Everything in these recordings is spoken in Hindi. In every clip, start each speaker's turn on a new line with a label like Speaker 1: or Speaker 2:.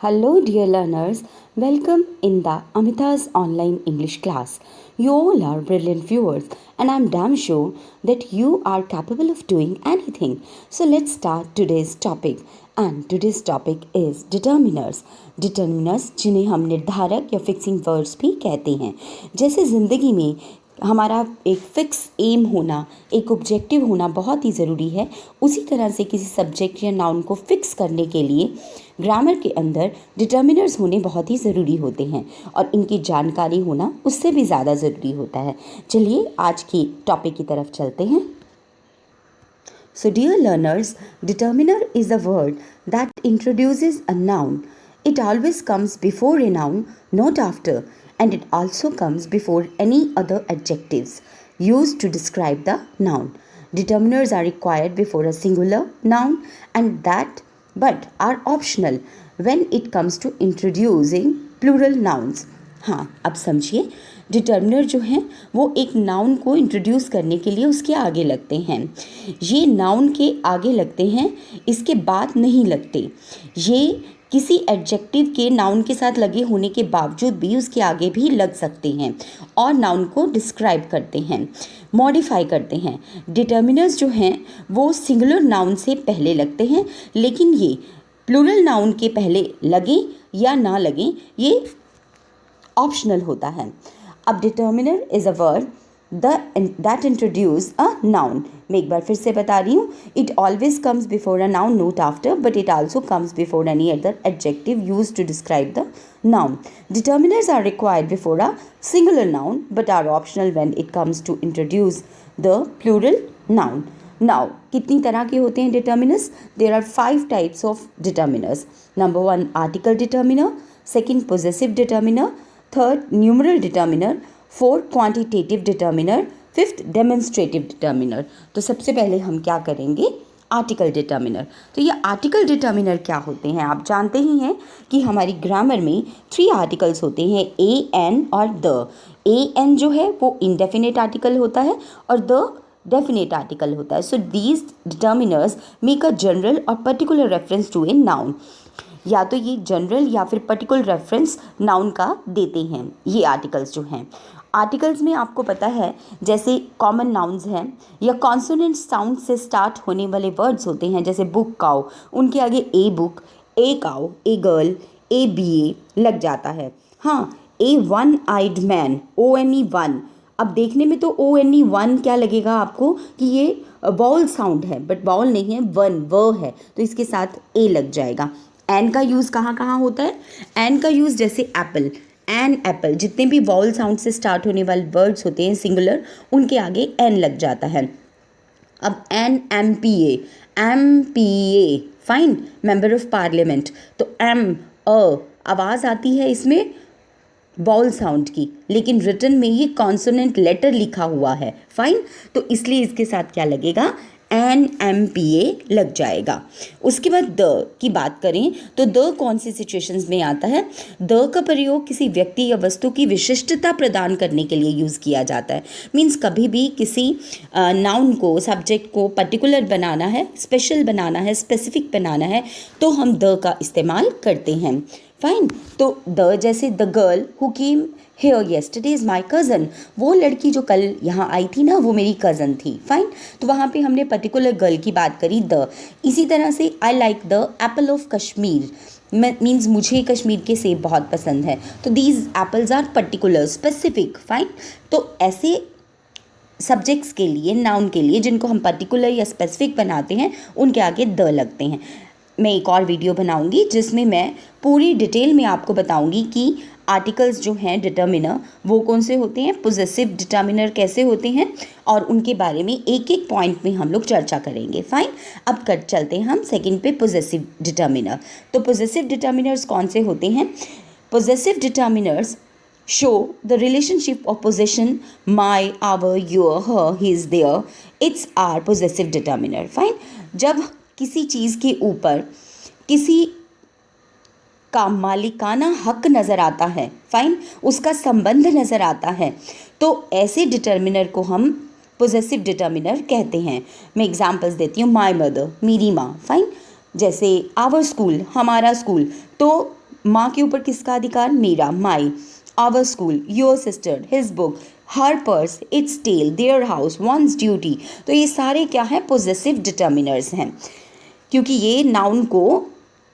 Speaker 1: Hello, dear learners. Welcome in the Amita's online English class. You all are brilliant viewers, and I'm damn sure that you are capable of doing anything. So let's start today's topic. And today's topic is determiners. Determiners जिन्हें हम निर्धारक या फिक्सिंग वर्ड्स भी कहते हैं. जैसे ज़िंदगी में हमारा एक फ़िक्स एम होना, एक ऑब्जेक्टिव होना बहुत ही ज़रूरी है, उसी तरह से किसी सब्जेक्ट या नाउन को फिक्स करने के लिए ग्रामर के अंदर डिटर्मिनर्स होने बहुत ही ज़रूरी होते हैं और इनकी जानकारी होना उससे भी ज़्यादा ज़रूरी होता है. चलिए आज की टॉपिक की तरफ चलते हैं. So dear learners, determiner is a word that introduces a noun. It always comes before a noun, not after, and it also comes before any other adjectives used to describe the noun. Determiners are required before a singular noun and that but are optional when it comes to introducing plural nouns. हाँ, अब समझिए. डिटर्मिनर जो हैं वो एक नाउन को इंट्रोड्यूस करने के लिए उसके आगे लगते हैं. ये नाउन के आगे लगते हैं, इसके बाद नहीं लगते. ये किसी एडजेक्टिव के नाउन के साथ लगे होने के बावजूद भी उसके आगे भी लग सकते हैं और नाउन को डिस्क्राइब करते हैं, मॉडिफाई करते हैं. डिटर्मिनर्स जो हैं वो सिंगुलर नाउन से पहले लगते हैं, लेकिन ये प्लूरल नाउन के पहले लगें या ना लगें ये ऑप्शनल होता है. अब determiner is a word that introduce a noun. मैं एक बार फिर से बता रही हूँ. It always comes before a noun, not after, but it also comes before any other adjective use to describe the noun. Determiners are required before a singular noun but are optional when it comes to introduce the plural noun. Now, कितनी तरह के होते हैं determiners? There are 5 types of determiners. Number 1, article determiner. Second, possessive determiner. Third, numeral determiner. Fourth, quantitative determiner. Fifth, demonstrative determiner. तो सबसे पहले हम क्या करेंगे? Article determiner. तो ये आर्टिकल डिटर्मिनर क्या होते हैं? आप जानते ही हैं कि हमारी ग्रामर में 3 आर्टिकल्स होते हैं, ए, एन और द. ए, एन जो है वो इंडेफिनेट आर्टिकल होता है और द डेफिनेट आर्टिकल होता है. So these determiners make a general और particular reference to a noun. या तो ये जनरल या फिर पर्टिकुलर रेफरेंस नाउन का देते हैं ये आर्टिकल्स जो हैं. आर्टिकल्स में आपको पता है जैसे कॉमन नाउन्स हैं या कॉन्सोनेंट साउंड से स्टार्ट होने वाले वर्ड्स होते हैं, जैसे बुक, काउ, उनके आगे a book, a cow, a girl, a B a लग जाता है. हाँ, a one eyed man, O N E one. अब देखने में तो ओ एन ई वन क्या लगेगा आपको कि ये वाउल साउंड है, बट वाउल नहीं है, वन व है, तो इसके साथ ए लग जाएगा. एन का यूज़ कहाँ कहाँ होता है? एन का यूज़ जैसे एप्पल, एन एप्पल, जितने भी वाउल साउंड से स्टार्ट होने वाले वर्ड्स होते हैं सिंगुलर, उनके आगे एन लग जाता है. अब an M P a fine, member of parliament, तो एम अ आवाज़ आती है इसमें वाउल साउंड की, लेकिन रिटन में ये कॉन्सोनेंट लेटर लिखा हुआ है. फाइन, तो इसलिए इसके साथ क्या लगेगा? एन एम पी ए लग जाएगा. उसके बाद द की बात करें तो द कौन सी सिचुएशंस में आता है? द का प्रयोग किसी व्यक्ति या वस्तु की विशिष्टता प्रदान करने के लिए यूज़ किया जाता है. मीन्स कभी भी किसी नाउन को, सब्जेक्ट को पर्टिकुलर बनाना है, स्पेशल बनाना है, स्पेसिफिक बनाना है, तो हम द का इस्तेमाल करते हैं. फाइन, तो द जैसे the girl who came here yesterday is my cousin, वो लड़की जो कल यहाँ आई थी ना वो मेरी कज़न थी. फाइन, तो वहाँ पे हमने पर्टिकुलर गर्ल की बात करी द. इसी तरह से I like the apple of Kashmir, means मुझे कश्मीर के सेब बहुत पसंद है, तो these apples are particular, specific. Fine, तो ऐसे सब्जेक्ट्स के लिए, नाउन के लिए जिनको हम पर्टिकुलर या स्पेसिफिक बनाते हैं, उनके आगे द लगते हैं. मैं एक और वीडियो बनाऊंगी जिसमें मैं पूरी डिटेल में आपको बताऊंगी कि आर्टिकल्स जो हैं डिटर्मिनर वो कौन से होते हैं, पोजेसिव डिटर्मिनर कैसे होते हैं, और उनके बारे में एक एक पॉइंट में हम लोग चर्चा करेंगे. फाइन, अब चलते हैं हम सेकंड पे, पोजेसिव डिटर्मिनर. तो पोजेसिव डिटर्मिनर्स कौन से होते हैं? Possessive determiners show the relationship of possession, my, our, your, her, his, their. It's our possessive determiner. Fine. जब किसी चीज़ के ऊपर किसी का मालिकाना हक नज़र आता है, फाइन, उसका संबंध नज़र आता है, तो ऐसे डिटर्मिनर को हम पोजेसिव डिटर्मिनर कहते हैं. मैं एग्जांपल्स देती हूँ. माय मदर, मेरी माँ. फाइन, जैसे आवर स्कूल, हमारा स्कूल, तो माँ के ऊपर किसका अधिकार, मेरा, my, our school, your sister, his book, her purse, its tail, their house, one's duty. तो ये सारे क्या हैं, पोजेसिव डिटर्मिनर्स हैं, क्योंकि ये नाउन को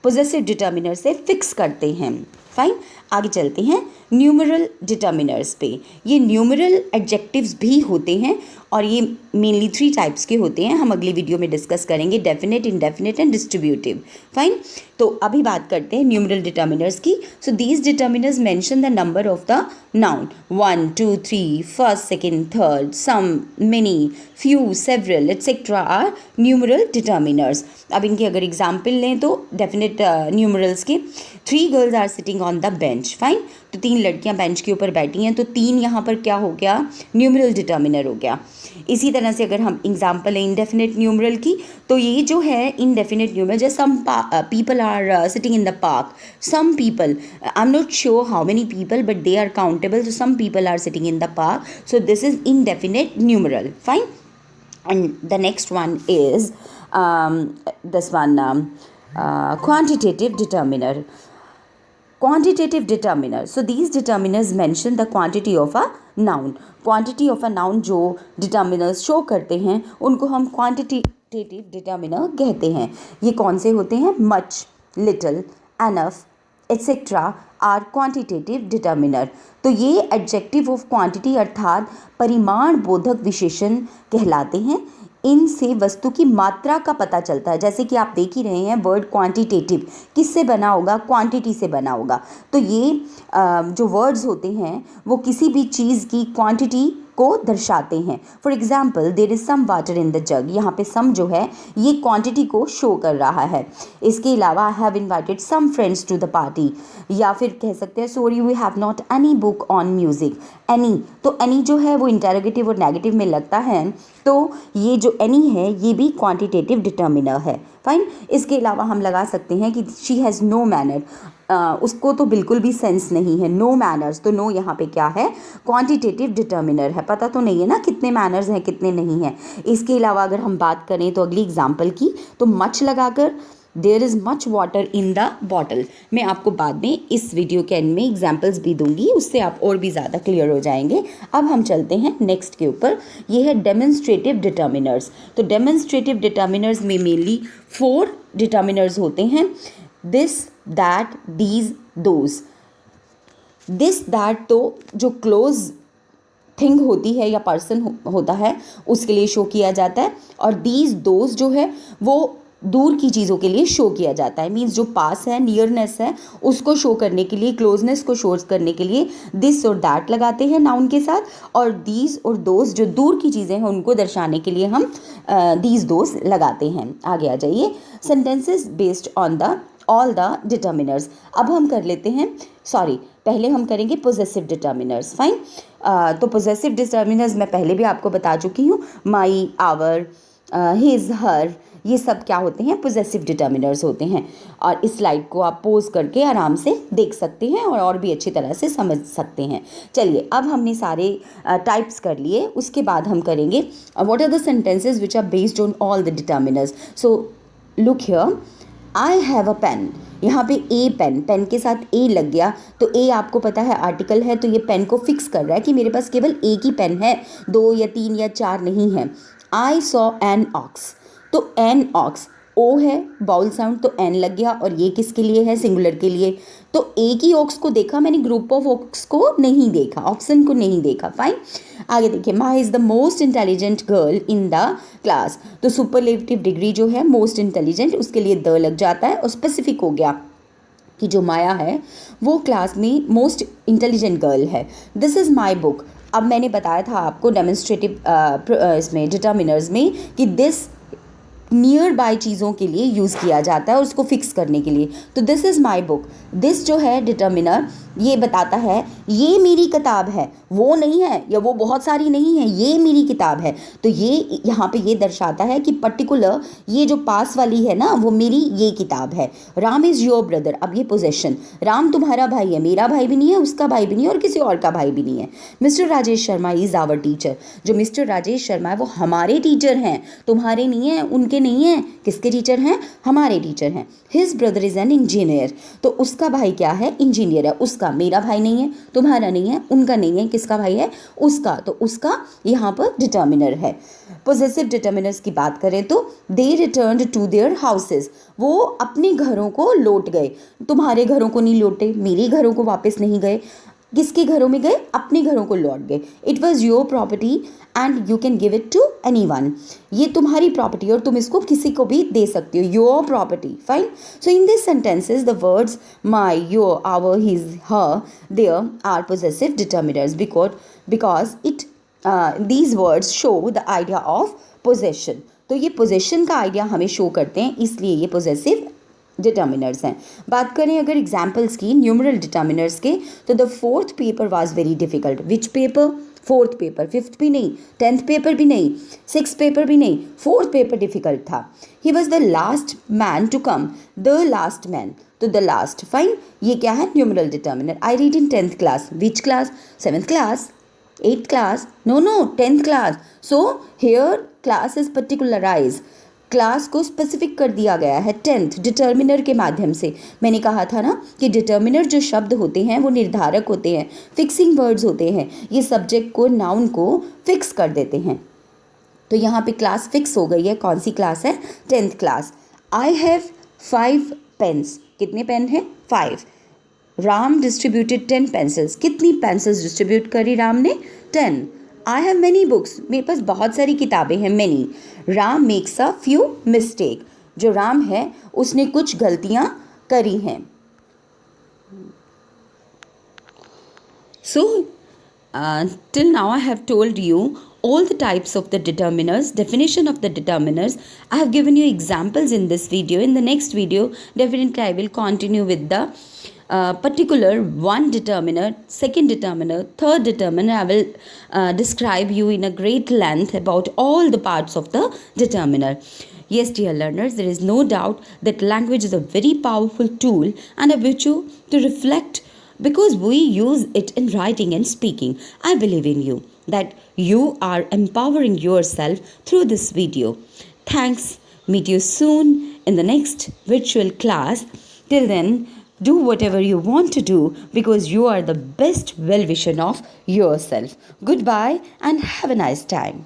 Speaker 1: पोजेसिव डिटर्मिनर से फिक्स करते हैं। फाइन, आगे चलते हैं न्यूमरल डिटर्मिनर्स पे। ये न्यूमरल एडजेक्टिव्स भी होते हैं और ये मेनली 3 टाइप्स के होते हैं, हम अगली वीडियो में डिस्कस करेंगे, definite, indefinite and distributive. Fine, तो अभी बात करते हैं न्यूमरल डिटर्मिनर्स की। So these determiners mention the number of the noun, 1 2 3, first, second, third, some, many, few, several etcetera are numeral determiners. अब इनके अगर एग्जाम्पल लें तो डेफिनेट न्यूमरल्स के, 3 girls are sitting on the bench. Fine, तो 3 लड़कियां बेंच के ऊपर बैठी हैं, तो 3 यहाँ पर क्या हो गया, न्यूमरल डिटर्मिनर हो गया। इसी तरह से अगर हम एग्जाम्पल है इंडेफिनेट न्यूमरल की, तो ये जो है इंडेफिनेट न्यूमरल, जैसे some people are sitting in the park, some people, I am not sure how many people but they are countable, so some people are sitting in the park, so this is indefinite numeral. Fine. And the next one is this one, quantitative determiner. Quantitative determiner. So these determiners mention the quantity of a noun. Quantity of a noun जो determiners show करते हैं उनको हम quantitative determiner कहते हैं. ये कौन से होते हैं? much, little, enough, etc. Are quantitative determiner. तो ये एडजेक्टिव ऑफ क्वांटिटी अर्थात परिमाण बोधक विशेषण कहलाते हैं. इनसे वस्तु की मात्रा का पता चलता है. जैसे कि आप देख ही रहे हैं वर्ड क्वांटिटेटिव किससे बना होगा? क्वांटिटी से बना होगा. तो ये जो वर्ड्स होते हैं वो किसी भी चीज़ की क्वांटिटी को दर्शाते हैं. For example, there is some water in the jug. यहाँ पे सम जो है ये क्वांटिटी को शो कर रहा है. इसके अलावा I have invited some friends to the party. या फिर कह सकते हैं sorry we have not any book on music. Any, तो एनी जो है वो इंटरोगेटिव और नेगेटिव में लगता है, तो ये जो एनी है ये भी क्वांटिटेटिव डिटर्मिनर है. फाइन. इसके अलावा हम लगा सकते हैं कि शी हैज़ नो मैनर. उसको तो बिल्कुल भी सेंस नहीं है. नो मैनर्स, तो नो यहाँ पे क्या है? क्वांटिटेटिव डिटर्मिनर है. पता तो नहीं है ना कितने मैनर्स हैं कितने नहीं हैं. इसके अलावा अगर हम बात करें तो अगली एग्जाम्पल की, तो मच लगाकर there is much water in the bottle. मैं आपको बाद में इस वीडियो के एंड में एग्जाम्पल्स भी दूंगी, उससे आप और भी ज़्यादा क्लियर हो जाएंगे. अब हम चलते हैं नेक्स्ट के ऊपर. ये है डेमोन्स्ट्रेटिव डिटर्मिनर्स. तो डेमोन्स्ट्रेटिव डिटर्मिनर्स में मेनली 4 डिटर्मिनर्स होते हैं. This, that, these, those. This, that तो जो क्लोज थिंग होती है या पर्सन होता है उसके लिए शो किया जाता है, और दीज, दोज जो है वो दूर की चीज़ों के लिए शो किया जाता है. मीन्स जो पास है, नियरनेस है, उसको शो करने के लिए, क्लोजनेस को शो करने के लिए दिस और दैट लगाते हैं नाउन के साथ, और दीज और दोज जो दूर की चीज़ें हैं उनको दर्शाने के लिए हम दीज दोज लगाते हैं. आगे आ जाइए. Sentences based on the all the determiners. अब हम कर लेते हैं, पहले हम करेंगे पोजेसिव डिटर्मिनर्स. फाइन. तो पोजेसिव डिटर्मिनर्स मैं पहले भी आपको बता चुकी हूँ. माई, आवर, हिज, हर, ये सब क्या होते हैं? पोजेसिव डिटर्मिनर्स होते हैं. और इस स्लाइड को आप पोज करके आराम से देख सकते हैं और भी अच्छी तरह से समझ सकते हैं. चलिए, अब हमने सारे टाइप्स कर लिए. उसके बाद हम करेंगे what are the sentences which are based on all the determiners. So look here, I have a pen. यहाँ पे ए पेन, पेन के साथ ए लग गया, तो ए आपको पता है आर्टिकल है, तो ये पेन को फिक्स कर रहा है कि मेरे पास केवल एक ही पेन है, 2 या 3 या 4 नहीं है. I saw an ox. तो एन ऑक्स, ओ है बाउल साउंड, तो एन लग गया, और ये किसके लिए है? सिंगुलर के लिए. तो एक ही ऑक्स को देखा मैंने, ग्रुप ऑफ ऑक्स को नहीं देखा, ऑक्सन को नहीं देखा. फाइन. आगे देखिए, my is the most intelligent girl in the class. तो सुपरलेटिव डिग्री जो है मोस्ट इंटेलिजेंट, उसके लिए द लग जाता है और स्पेसिफिक हो गया कि जो माया है वो क्लास में मोस्ट इंटेलिजेंट गर्ल है. This is my book. अब मैंने बताया था आपको डेमोन्स्ट्रेटिव इसमें डिटर्मिनर्स में कि दिस नियर बाय चीज़ों के लिए यूज़ किया जाता है और उसको फिक्स करने के लिए. तो this is my book. This जो है डिटर्मिनर ये बताता है ये मेरी किताब है, वो नहीं है या वो बहुत सारी नहीं है, ये मेरी किताब है. तो ये यहाँ पे ये दर्शाता है कि पर्टिकुलर ये जो पास वाली है ना वो मेरी ये किताब है. Ram is your brother. अब ये पोजेशन, राम तुम्हारा भाई है, मेरा भाई भी नहीं है, उसका भाई भी नहीं है और किसी और का भाई भी नहीं है. Mr Rajesh Sharma is our teacher. जो मिस्टर राजेश शर्मा है वो हमारे टीचर हैं, तुम्हारे नहीं हैं, उनके नहीं हैं. किसके टीचर हैं? हमारे टीचर हैं. His brother is an engineer, तो उसका भाई क्या है, इंजीनियर है। उसका, मेरा भाई नहीं है, तुम्हारा नहीं है, उनका नहीं है, किसका भाई है, उसका, तो उसका यहाँ पर डिटर्मिनर है। पोजेसिव डिटर्मिनर्स की बात करें तो दे रिटर्न्ड टू देयर हाउसेस, वो अपने घरों को लौट गए। तुम्हारे घरों को नहीं लौटे, मेरे घरों को वापस नहीं गए, किसके घरों में गए, अपने घरों को लौट गए। It was your property and you can give it to anyone, ये तुम्हारी प्रॉपर्टी और तुम इसको किसी को भी दे सकते हो, your property, fine. So in this sentences the words my, your, our, his, her, their are possessive determiners because it these words show the idea of possession, तो ये possession का आइडिया हमें शो करते हैं, इसलिए ये possessive डिटर्मिनर्स हैं। बात करें अगर एग्जाम्पल्स की न्यूमरल डिटर्मिनर्स के, तो the fourth paper was very difficult. Which paper, fourth paper, fifth भी नहीं, टेंथ पेपर भी नहीं, सिक्स पेपर भी नहीं, फोर्थ पेपर डिफिकल्ट था। He was the last man to come, the last man, तो द लास्ट, फाइन, ये क्या है, numeral determiner. I read in 10th class, which class, 7th class, 8th class, no 10th class, so here class is particularized, class को स्पेसिफिक कर दिया गया है 10th डिटर्मिनर के माध्यम से। मैंने कहा था ना कि डिटर्मिनर जो शब्द होते हैं वो निर्धारक होते हैं, फिक्सिंग वर्ड्स होते हैं, ये सब्जेक्ट को, नाउन को फिक्स कर देते हैं। तो यहाँ पे क्लास फिक्स हो गई है, कौन सी क्लास है, 10th class. I have 5 pens, कितने पेन हैं, 5। राम डिस्ट्रीब्यूटेड 10 पेंसिल्स, कितनी पेंसिल्स डिस्ट्रीब्यूट करी राम ने, 10। आई हैव मैनी बुक्स, मेरे पास बहुत सारी किताबें हैं, many. Ram makes a few mistake, जो राम है उसने कुछ गलतियाँ करी हैं। So, till now I have told you all the types of the determiners, definition of the determiners. I have given you examples in this video. In the next video, definitely I will continue with the particular one determiner, second determiner, third determiner. I will describe you in a great length about all the parts of the determiner. Yes, dear learners, there is no doubt that language is a very powerful tool and a virtue to reflect because we use it in writing and speaking. I believe in you that you are empowering yourself through this video. Thanks. Meet you soon in the next virtual class. Till then, do whatever you want to do because you are the best well-wisher of yourself. Goodbye and have a nice time.